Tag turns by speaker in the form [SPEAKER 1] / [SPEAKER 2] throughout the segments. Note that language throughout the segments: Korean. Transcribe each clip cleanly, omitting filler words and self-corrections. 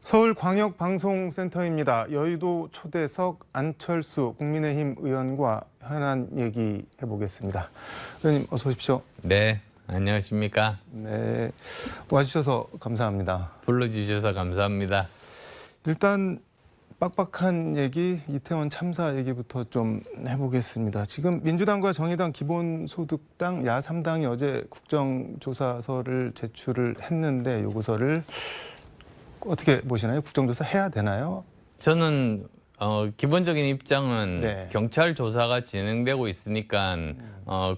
[SPEAKER 1] 서울광역방송센터입니다. 여의도 초대석 안철수 국민의힘 의원과 현안 얘기해 보겠습니다. 의원님 어서 오십시오.
[SPEAKER 2] 네, 안녕하십니까.
[SPEAKER 1] 네, 와주셔서 감사합니다.
[SPEAKER 2] 불러주셔서 감사합니다.
[SPEAKER 1] 일단 빡빡한 얘기, 이태원 참사 얘기부터 좀 해보겠습니다. 지금 민주당과 정의당, 기본소득당, 야3당이 어제 국정조사서를 제출을 했는데 요구서를 어떻게 보시나요? 국정조사 해야 되나요?
[SPEAKER 2] 저는 기본적인 입장은
[SPEAKER 1] 네.
[SPEAKER 2] 경찰 조사가 진행되고 있으니까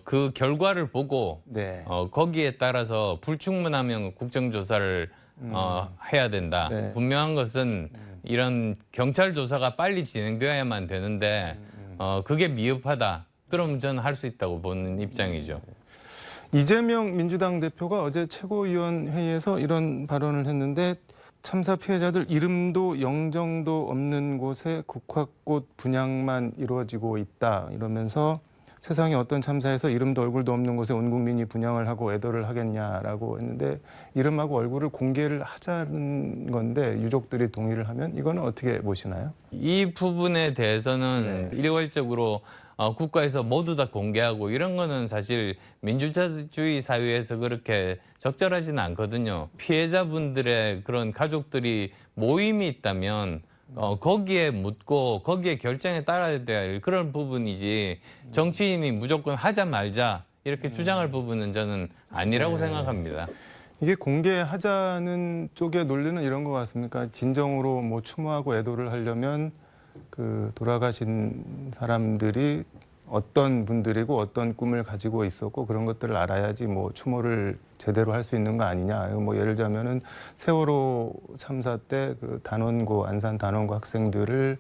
[SPEAKER 2] 그 결과를 보고
[SPEAKER 1] 네.
[SPEAKER 2] 거기에 따라서 불충분하면 국정조사를 해야 된다.
[SPEAKER 1] 네.
[SPEAKER 2] 분명한 것은 이런 경찰 조사가 빨리 진행되어야만 되는데 그게 미흡하다. 그럼 저는 할 수 있다고 보는 입장이죠.
[SPEAKER 1] 이재명 민주당 대표가 어제 최고위원회의에서 이런 발언을 했는데 참사 피해자들 이름도 영정도 없는 곳에 국화꽃 분향만 이루어지고 있다 이러면서 세상에 어떤 참사에서 이름도 얼굴도 없는 곳에 온 국민이 분향을 하고 애도를 하겠냐라고 했는데 이름하고 얼굴을 공개를 하자는 건데 유족들이 동의를 하면 이거는 어떻게 보시나요?
[SPEAKER 2] 이 부분에 대해서는 일괄적으로 국가에서 모두 다 공개하고 이런 거는 사실 민주주의 사회에서 그렇게 적절하지는 않거든요. 피해자분들의 그런 가족들이 모임이 있다면 거기에 묻고 거기에 결정에 따라야 될 그런 부분이지 정치인이 무조건 하자 말자 이렇게 주장할 부분은 저는 아니라고 생각합니다.
[SPEAKER 1] 이게 공개하자는 쪽의 논리는 이런 것 같습니까? 진정으로 뭐 추모하고 애도를 하려면 그 돌아가신 사람들이 어떤 분들이고 어떤 꿈을 가지고 있었고 그런 것들을 알아야지 뭐 추모를 제대로 할 수 있는 거 아니냐. 뭐 예를 들자면은 세월호 참사 때 그 단원고 안산 단원고 학생들을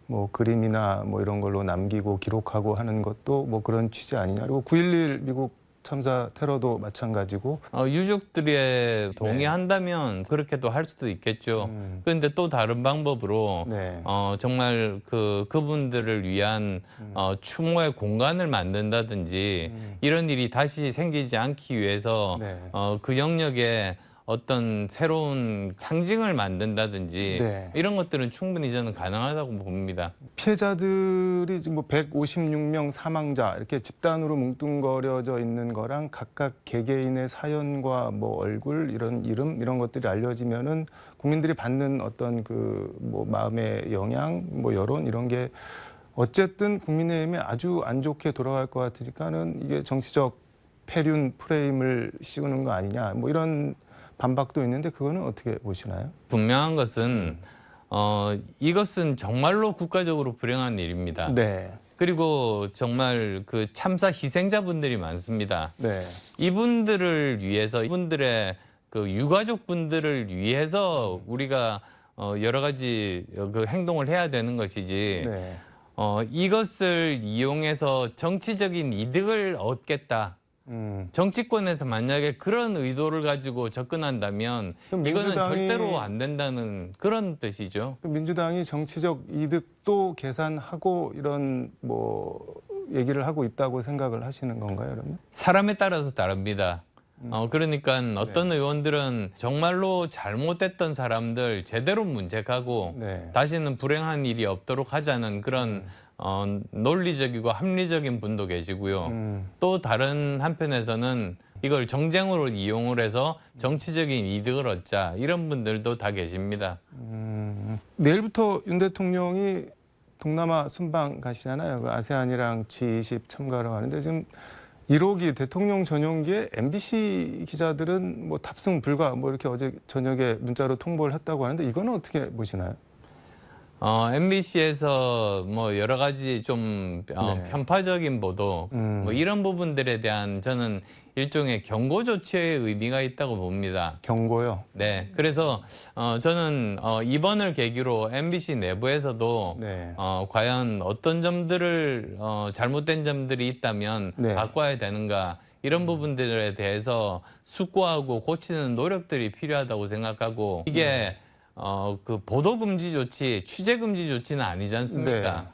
[SPEAKER 1] 뭐 그림이나 뭐 이런 걸로 남기고 기록하고 하는 것도 뭐 그런 취지 아니냐. 그리고 9.11 미국 참사 테러도 마찬가지고
[SPEAKER 2] 유족들이 동의한다면 그렇게도 할 수도 있겠죠. 그런데 또 다른 방법으로
[SPEAKER 1] 네.
[SPEAKER 2] 정말 그분들을 위한 추모의 공간을 만든다든지 이런 일이 다시 생기지 않기 위해서
[SPEAKER 1] 네.
[SPEAKER 2] 그 영역에 어떤 새로운 상징을 만든다든지
[SPEAKER 1] 네.
[SPEAKER 2] 이런 것들은 충분히 저는 가능하다고 봅니다.
[SPEAKER 1] 피해자들이 지금 뭐 156명 사망자 이렇게 집단으로 뭉뚱거려져 있는 거랑 각각 개개인의 사연과 뭐 얼굴 이런 이름 이런 것들이 알려지면은 국민들이 받는 어떤 그 뭐 마음의 영향 뭐 여론 이런 게 어쨌든 국민의힘에 아주 안 좋게 돌아갈 것 같으니까는 이게 정치적 폐륜 프레임을 씌우는 거 아니냐 뭐 이런 반박도 있는데 그거는 어떻게 보시나요?
[SPEAKER 2] 분명한 것은 이것은 정말로 국가적으로 불행한 일입니다.
[SPEAKER 1] 네.
[SPEAKER 2] 그리고 정말 그 참사 희생자분들이 많습니다.
[SPEAKER 1] 네.
[SPEAKER 2] 이분들을 위해서 이분들의 그 유가족분들을 위해서 우리가 여러 가지 그 행동을 해야 되는 것이지
[SPEAKER 1] 네.
[SPEAKER 2] 이것을 이용해서 정치적인 이득을 얻겠다. 정치권에서 만약에 그런 의도를 가지고 접근한다면
[SPEAKER 1] 그럼
[SPEAKER 2] 이거는
[SPEAKER 1] 민주당이-
[SPEAKER 2] 절대로 안 된다는 그런 뜻이죠.
[SPEAKER 1] 민주당이 정치적 이득도 계산하고 이런 뭐 얘기를 하고 있다고 생각을 하시는 건가요, 그러면?
[SPEAKER 2] 사람에 따라서 다릅니다. 그러니까 어떤 의원들은 정말로 잘못됐던 사람들 제대로 문책하고
[SPEAKER 1] 네.
[SPEAKER 2] 다시는 불행한 일이 없도록 하자는 그런 논리적이고 합리적인 분도 계시고요. 또 다른 한편에서는 이걸 정쟁으로 이용을 해서 정치적인 이득을 얻자 이런 분들도 다 계십니다.
[SPEAKER 1] 내일부터 윤 대통령이 동남아 순방 가시잖아요. 그 아세안이랑 G20 참가하러 가는데 지금 1호기 대통령 전용기에 MBC 기자들은 뭐 탑승 불가 뭐 이렇게 어제 저녁에 문자로 통보를 했다고 하는데 이거는 어떻게 보시나요?
[SPEAKER 2] MBC에서 뭐 여러 가지 좀 편파적인 보도 뭐 이런 부분들에 대한 저는 일종의 경고 조치의 의미가 있다고 봅니다.
[SPEAKER 1] 경고요.
[SPEAKER 2] 네, 그래서 저는 이번을 계기로 MBC 내부에서도
[SPEAKER 1] 네.
[SPEAKER 2] 과연 어떤 점들을 잘못된 점들이 있다면
[SPEAKER 1] 네.
[SPEAKER 2] 바꿔야 되는가 이런 부분들에 대해서 숙고하고 고치는 노력들이 필요하다고 생각하고 이게 그 보도 금지 조치, 취재 금지 조치는 아니지 않습니까?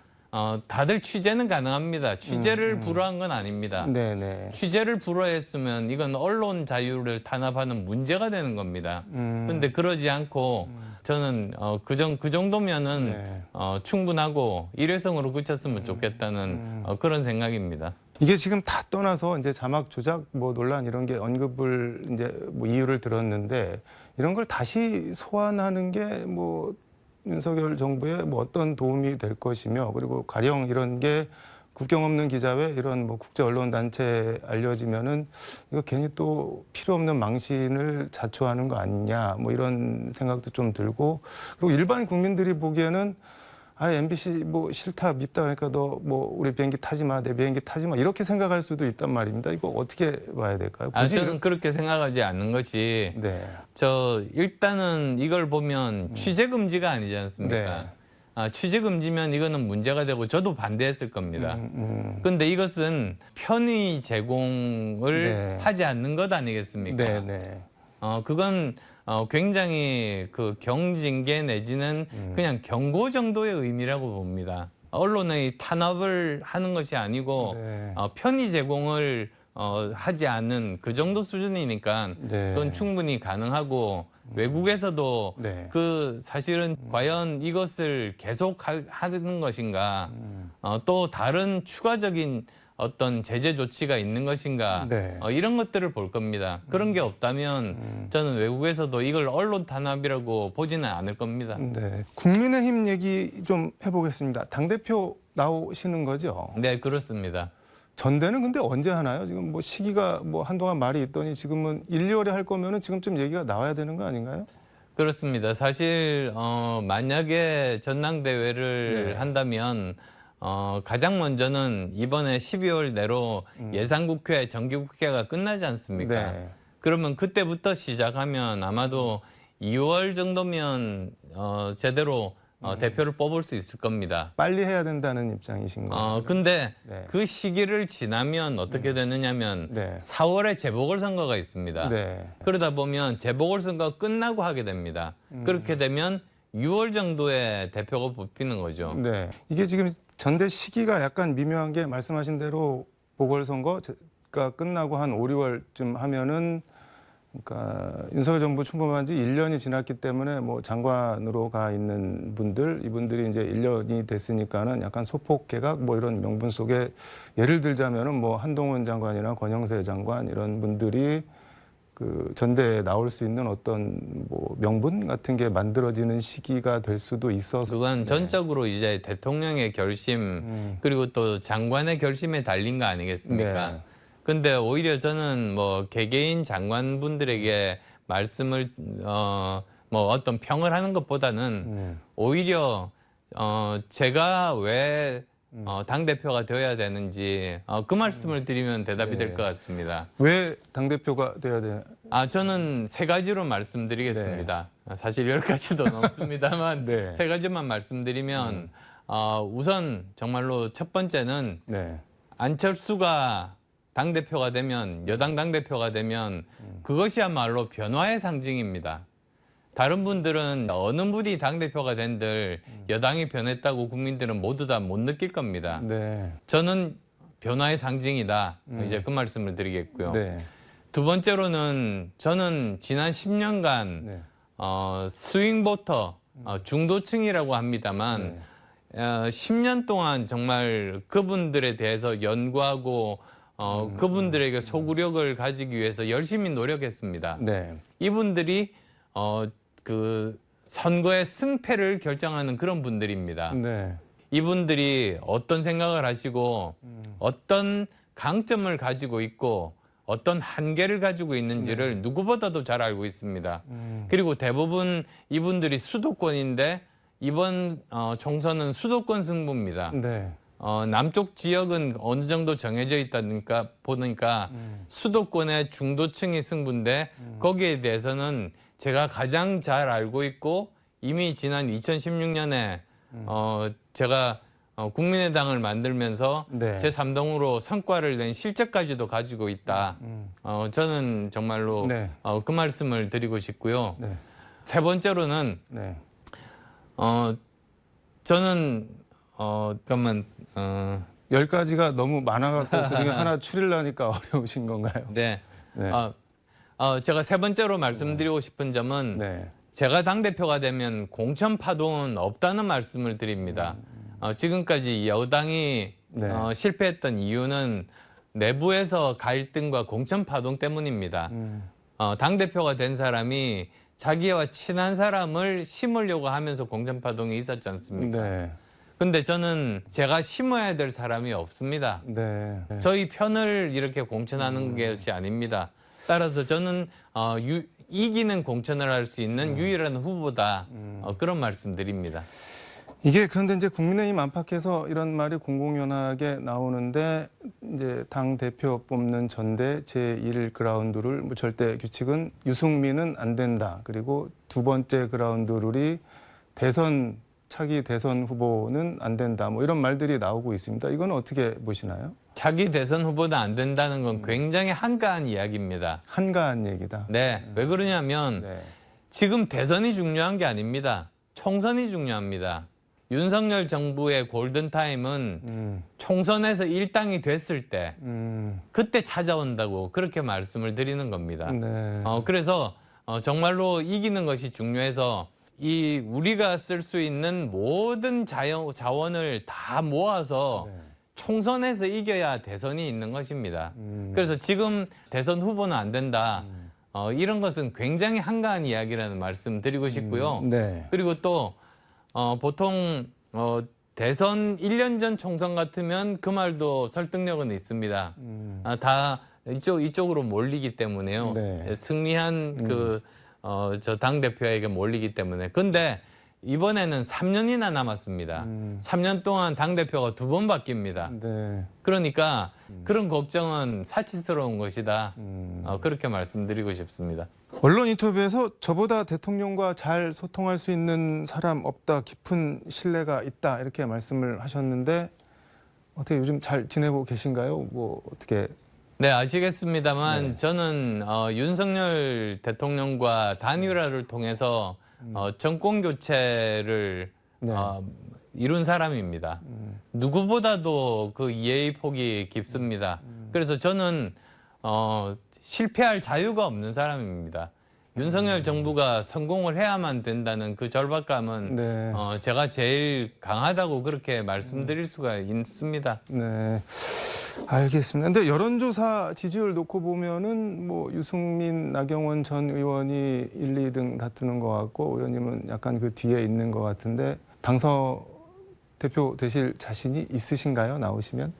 [SPEAKER 2] 다들 취재는 가능합니다. 취재를 불허한 건 아닙니다.
[SPEAKER 1] 네네.
[SPEAKER 2] 취재를 불허했으면 이건 언론 자유를 탄압하는 문제가 되는 겁니다. 그런데 그러지 않고 저는 그 정도면은
[SPEAKER 1] 네.
[SPEAKER 2] 충분하고 일회성으로 그쳤으면 좋겠다는 그런 생각입니다.
[SPEAKER 1] 이게 지금 다 떠나서 이제 자막 조작 뭐 논란 이런 게 언급을 이제 뭐 이유를 들었는데 이런 걸 다시 소환하는 게 뭐 윤석열 정부에 뭐 어떤 도움이 될 것이며 그리고 가령 이런 게 국경 없는 기자회 이런 뭐 국제 언론 단체에 알려지면은 이거 괜히 또 필요 없는 망신을 자초하는 거 아니냐 뭐 이런 생각도 좀 들고 그리고 일반 국민들이 보기에는 아 MBC 뭐 싫다 밉다 그러니까 너 뭐 우리 비행기 타지 마 내 비행기 타지 마 이렇게 생각할 수도 있단 말입니다. 이거 어떻게 봐야 될까요?
[SPEAKER 2] 저는 그렇게 생각하지 않는 것이
[SPEAKER 1] 네.
[SPEAKER 2] 일단은 이걸 보면 취재 금지가 아니지 않습니까? 취재 금지면 이거는 문제가 되고 저도 반대했을 겁니다. 그런데 이것은 편의 제공을
[SPEAKER 1] 네.
[SPEAKER 2] 하지 않는 것 아니겠습니까?
[SPEAKER 1] 네, 네.
[SPEAKER 2] 그건 굉장히 그 경징계 내지는 그냥 경고 정도의 의미라고 봅니다. 언론의 탄압을 하는 것이 아니고
[SPEAKER 1] 네.
[SPEAKER 2] 편의 제공을 하지 않는 그 정도 수준이니까
[SPEAKER 1] 네.
[SPEAKER 2] 그건 충분히 가능하고 외국에서도
[SPEAKER 1] 네.
[SPEAKER 2] 그 사실은 과연 이것을 계속 하는 것인가 또 다른 추가적인 어떤 제재 조치가 있는 것인가
[SPEAKER 1] 네.
[SPEAKER 2] 이런 것들을 볼 겁니다. 그런 게 없다면 저는 외국에서도 이걸 언론 탄압이라고 보지는 않을 겁니다.
[SPEAKER 1] 네. 국민의힘 얘기 좀 해보겠습니다. 당대표 나오시는 거죠?
[SPEAKER 2] 네, 그렇습니다.
[SPEAKER 1] 전대는 근데 언제 하나요? 지금 뭐 시기가 뭐 한동안 말이 있더니 지금은 1, 2월에 할 거면은 지금쯤 얘기가 나와야 되는 거 아닌가요?
[SPEAKER 2] 그렇습니다. 사실 만약에 전당대회를
[SPEAKER 1] 네.
[SPEAKER 2] 한다면 가장 먼저는 이번에 12월 내로 예산국회, 정기국회가 끝나지 않습니까?
[SPEAKER 1] 네.
[SPEAKER 2] 그러면 그때부터 시작하면 아마도 2월 정도면 제대로 대표를 뽑을 수 있을 겁니다.
[SPEAKER 1] 빨리 해야 된다는 입장이신 거예요?
[SPEAKER 2] 근데
[SPEAKER 1] 네.
[SPEAKER 2] 그 시기를 지나면 어떻게 되느냐면
[SPEAKER 1] 네.
[SPEAKER 2] 4월에 재보궐선거가 있습니다.
[SPEAKER 1] 네.
[SPEAKER 2] 그러다 보면 재보궐선거 끝나고 하게 됩니다. 그렇게 되면 6월 정도에 대표가 뽑히는 거죠.
[SPEAKER 1] 네. 이게 지금 전대 시기가 약간 미묘한 게 말씀하신 대로 보궐선거가 끝나고 한 5, 6월쯤 하면은 그러니까 윤석열 정부 출범한 지 1년이 지났기 때문에 뭐 장관으로 가 있는 분들 이분들이 이제 1년이 됐으니까는 약간 소폭 개각 뭐 이런 명분 속에 예를 들자면은 뭐 한동훈 장관이나 권영세 장관 이런 분들이 그 전대에 나올 수 있는 어떤 뭐 명분 같은 게 만들어지는 시기가 될 수도 있어서
[SPEAKER 2] 그건 전적으로 이제 대통령의 결심 그리고 또 장관의 결심에 달린 거 아니겠습니까?
[SPEAKER 1] 네.
[SPEAKER 2] 근데 오히려 저는 뭐 개개인 장관분들에게 말씀을 뭐 어떤 평을 하는 것보다는 오히려 제가 왜 당대표가 되어야 되는지 그 말씀을 드리면 대답이 될 것 같습니다.
[SPEAKER 1] 왜 당대표가 돼야 되나?
[SPEAKER 2] 저는 세 가지로 말씀드리겠습니다. 사실 10가지도 넘습니다만
[SPEAKER 1] 네.
[SPEAKER 2] 세 가지만 말씀드리면 우선 정말로 첫 번째는
[SPEAKER 1] 네.
[SPEAKER 2] 안철수가 당대표가 되면 여당 당대표가 되면 그것이야말로 변화의 상징입니다. 다른 분들은 어느 분이 당대표가 된들 여당이 변했다고 국민들은 모두 다 못 느낄 겁니다.
[SPEAKER 1] 네.
[SPEAKER 2] 저는 변화의 상징이다. 이제 그 말씀을 드리겠고요.
[SPEAKER 1] 네.
[SPEAKER 2] 두 번째로는 저는 지난 10년간
[SPEAKER 1] 네.
[SPEAKER 2] 스윙보터 중도층이라고 합니다만 10년 동안 정말 그분들에 대해서 연구하고 그분들에게 소구력을 가지기 위해서 열심히 노력했습니다.
[SPEAKER 1] 네.
[SPEAKER 2] 이분들이 그 선거의 승패를 결정하는 그런 분들입니다.
[SPEAKER 1] 네.
[SPEAKER 2] 이분들이 어떤 생각을 하시고 어떤 강점을 가지고 있고 어떤 한계를 가지고 있는지를 누구보다도 잘 알고 있습니다. 그리고 대부분 이분들이 수도권인데 이번 총선은 수도권 승부입니다.
[SPEAKER 1] 네.
[SPEAKER 2] 남쪽 지역은 어느 정도 정해져 있다니까 보니까 수도권의 중도층이 승부인데 거기에 대해서는 제가 가장 잘 알고 있고 이미 지난 2016년에 제가 국민의당을 만들면서
[SPEAKER 1] 네.
[SPEAKER 2] 제3당으로 성과를 낸 실적까지도 가지고 있다. 저는 정말로
[SPEAKER 1] 네.
[SPEAKER 2] 그 말씀을 드리고 싶고요.
[SPEAKER 1] 네.
[SPEAKER 2] 세 번째로는
[SPEAKER 1] 네.
[SPEAKER 2] 저는 잠깐만
[SPEAKER 1] 10가지가 너무 많아갖고 그중에 하나 추리려니까 어려우신 건가요?
[SPEAKER 2] 네.
[SPEAKER 1] 네.
[SPEAKER 2] 제가 세 번째로 말씀드리고 싶은 점은
[SPEAKER 1] 네.
[SPEAKER 2] 제가 당대표가 되면 공천 파동은 없다는 말씀을 드립니다. 지금까지 여당이
[SPEAKER 1] 네.
[SPEAKER 2] 실패했던 이유는 내부에서 갈등과 공천 파동 때문입니다. 당대표가 된 사람이 자기와 친한 사람을 심으려고 하면서 공천 파동이 있었지 않습니까?
[SPEAKER 1] 네.
[SPEAKER 2] 근데 저는 제가 심어야 될 사람이 없습니다.
[SPEAKER 1] 네.
[SPEAKER 2] 저희 편을 이렇게 공천하는 것이 아닙니다. 따라서 저는 이기는 공천을 할 수 있는 유일한 후보다 그런 말씀드립니다.
[SPEAKER 1] 이게 그런데 이제 국민의힘 안팎에서 이런 말이 공공연하게 나오는데 이제 당 대표 뽑는 전대 제1 그라운드 룰 절대 규칙은 유승민은 안 된다. 그리고 두 번째 그라운드 룰이 차기 대선 후보는 안 된다. 뭐 이런 말들이 나오고 있습니다. 이건 어떻게 보시나요?
[SPEAKER 2] 차기 대선 후보도 안 된다는 건 굉장히 한가한 이야기입니다.
[SPEAKER 1] 한가한 얘기다.
[SPEAKER 2] 네, 왜 그러냐면
[SPEAKER 1] 네.
[SPEAKER 2] 지금 대선이 중요한 게 아닙니다. 총선이 중요합니다. 윤석열 정부의 골든타임은 총선에서 일당이 됐을 때 그때 찾아온다고 그렇게 말씀을 드리는 겁니다.
[SPEAKER 1] 네.
[SPEAKER 2] 그래서 정말로 이기는 것이 중요해서 이 우리가 쓸 수 있는 모든 자원을 다 모아서
[SPEAKER 1] 네.
[SPEAKER 2] 총선에서 이겨야 대선이 있는 것입니다. 그래서 지금 대선 후보는 안 된다. 이런 것은 굉장히 한가한 이야기라는 말씀 드리고 싶고요.
[SPEAKER 1] 네.
[SPEAKER 2] 그리고 또 보통 대선 1년 전 총선 같으면 그 말도 설득력은 있습니다. 다 이쪽으로 몰리기 때문에요.
[SPEAKER 1] 네.
[SPEAKER 2] 승리한 저 당대표에게 몰리기 때문에. 근데 이번에는 3년이나 남았습니다. 3년 동안 당대표가 2번 바뀝니다.
[SPEAKER 1] 네.
[SPEAKER 2] 그러니까 그런 걱정은 사치스러운 것이다. 그렇게 말씀드리고 싶습니다.
[SPEAKER 1] 언론 인터뷰에서 저보다 대통령과 잘 소통할 수 있는 사람 없다, 깊은 신뢰가 있다 이렇게 말씀을 하셨는데 어떻게 요즘 잘 지내고 계신가요? 뭐 어떻게?
[SPEAKER 2] 네, 아시겠습니다만
[SPEAKER 1] 네.
[SPEAKER 2] 저는 윤석열 대통령과 단일화를 통해서 정권 교체를
[SPEAKER 1] 네.
[SPEAKER 2] 이룬 사람입니다. 누구보다도 그 이해의 폭이 깊습니다. 그래서 저는 실패할 자유가 없는 사람입니다. 윤석열 정부가 성공을 해야만 된다는 그 절박감은
[SPEAKER 1] 네.
[SPEAKER 2] 제가 제일 강하다고 그렇게 말씀드릴 수가 있습니다.
[SPEAKER 1] 네. 알겠습니다. 근데 여론조사 지지율 놓고 보면은 뭐 유승민, 나경원 전 의원이 1, 2등 다투는 것 같고 의원님은 약간 그 뒤에 있는 것 같은데 당선 대표 되실 자신이 있으신가요? 나오시면?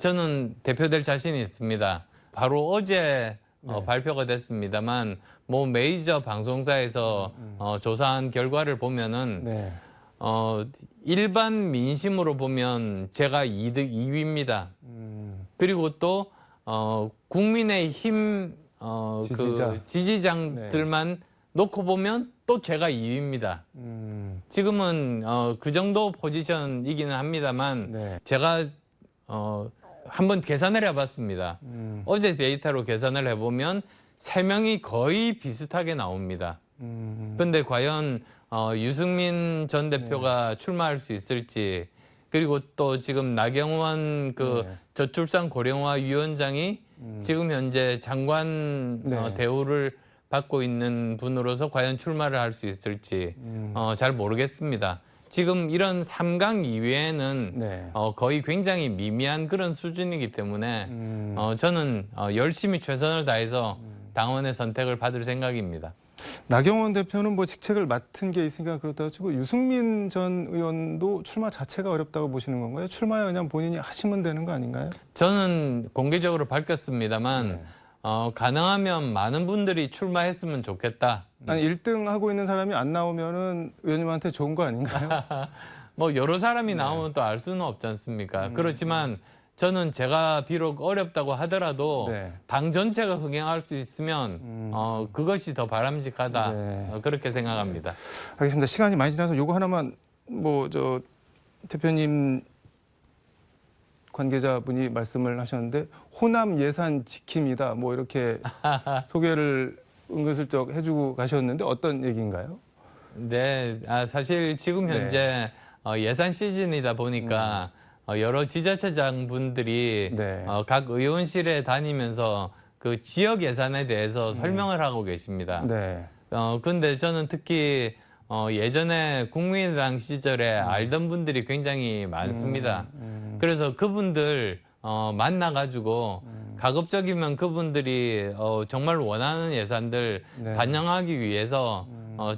[SPEAKER 2] 저는 대표될 자신이 있습니다. 바로 어제 발표가 됐습니다만 뭐 메이저 방송사에서 조사한 결과를 보면은
[SPEAKER 1] 네.
[SPEAKER 2] 일반 민심으로 보면 제가 2위입니다. 그리고 또 국민의힘 지지자들만 놓고 보면 또 제가 2위입니다. 지금은 그 정도 포지션이기는 합니다만
[SPEAKER 1] 네.
[SPEAKER 2] 제가 한번 계산을 해봤습니다. 어제 데이터로 계산을 해보면 3명이 거의 비슷하게 나옵니다. 근데 과연 유승민 전 대표가 출마할 수 있을지 그리고 또 지금 나경원 저출산 고령화 위원장이 지금 현재 장관 대우를 받고 있는 분으로서 과연 출마를 할 수 있을지 잘 모르겠습니다. 지금 이런 3강 이외에는
[SPEAKER 1] 네.
[SPEAKER 2] 거의 굉장히 미미한 그런 수준이기 때문에 저는 열심히 최선을 다해서 당원의 선택을 받을 생각입니다.
[SPEAKER 1] 나경원 대표는 뭐 직책을 맡은 게 있으니까 그렇다고 치고 유승민 전 의원도 출마 자체가 어렵다고 보시는 건가요? 출마야 그냥 본인이 하시면 되는 거 아닌가요?
[SPEAKER 2] 저는 공개적으로 밝혔습니다만 가능하면 많은 분들이 출마했으면 좋겠다.
[SPEAKER 1] 아니 1등 하고 있는 사람이 안 나오면은 의원님한테 좋은 거 아닌가요?
[SPEAKER 2] 뭐 여러 사람이 나오면 또 알 수는 없지 않습니까? 그렇지만 저는 제가 비록 어렵다고 하더라도
[SPEAKER 1] 네.
[SPEAKER 2] 당 전체가 흥행할 수 있으면 그것이 더 바람직하다.
[SPEAKER 1] 네.
[SPEAKER 2] 그렇게 생각합니다.
[SPEAKER 1] 알겠습니다. 시간이 많이 지나서 요거 하나만 뭐 저 대표님 관계자분이 말씀을 하셨는데 호남 예산 지킴이다 뭐 이렇게 소개를 은근슬쩍 해주고 가셨는데 어떤 얘기인가요?
[SPEAKER 2] 네, 사실 지금 현재 예산 시즌이다 보니까 여러 지자체장 분들이
[SPEAKER 1] 네.
[SPEAKER 2] 각 의원실에 다니면서 그 지역 예산에 대해서 설명을 하고 계십니다.
[SPEAKER 1] 네.
[SPEAKER 2] 근데 저는 특히 예전에 국민의당 시절에 알던 분들이 굉장히 많습니다. 그래서 그분들 만나가지고 가급적이면 그분들이 정말 원하는 예산들
[SPEAKER 1] 네.
[SPEAKER 2] 반영하기 위해서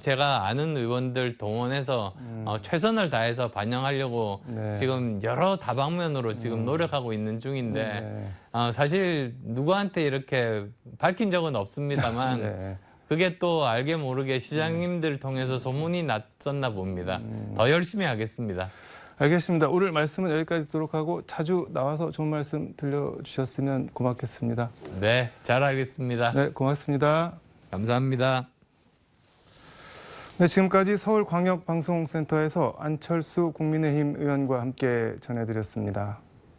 [SPEAKER 2] 제가 아는 의원들 동원해서 최선을 다해서 반영하려고
[SPEAKER 1] 네.
[SPEAKER 2] 지금 여러 다방면으로 지금 노력하고 있는 중인데
[SPEAKER 1] 네.
[SPEAKER 2] 사실 누구한테 이렇게 밝힌 적은 없습니다만
[SPEAKER 1] 네.
[SPEAKER 2] 그게 또 알게 모르게 시장님들 통해서 소문이 났었나 봅니다. 더 열심히 하겠습니다.
[SPEAKER 1] 알겠습니다. 오늘 말씀은 여기까지 듣도록 하고 자주 나와서 좋은 말씀 들려주셨으면 고맙겠습니다.
[SPEAKER 2] 네, 잘 알겠습니다.
[SPEAKER 1] 네, 고맙습니다.
[SPEAKER 2] 감사합니다.
[SPEAKER 1] 네, 지금까지 서울광역방송센터에서 안철수 국민의힘 의원과 함께 전해드렸습니다.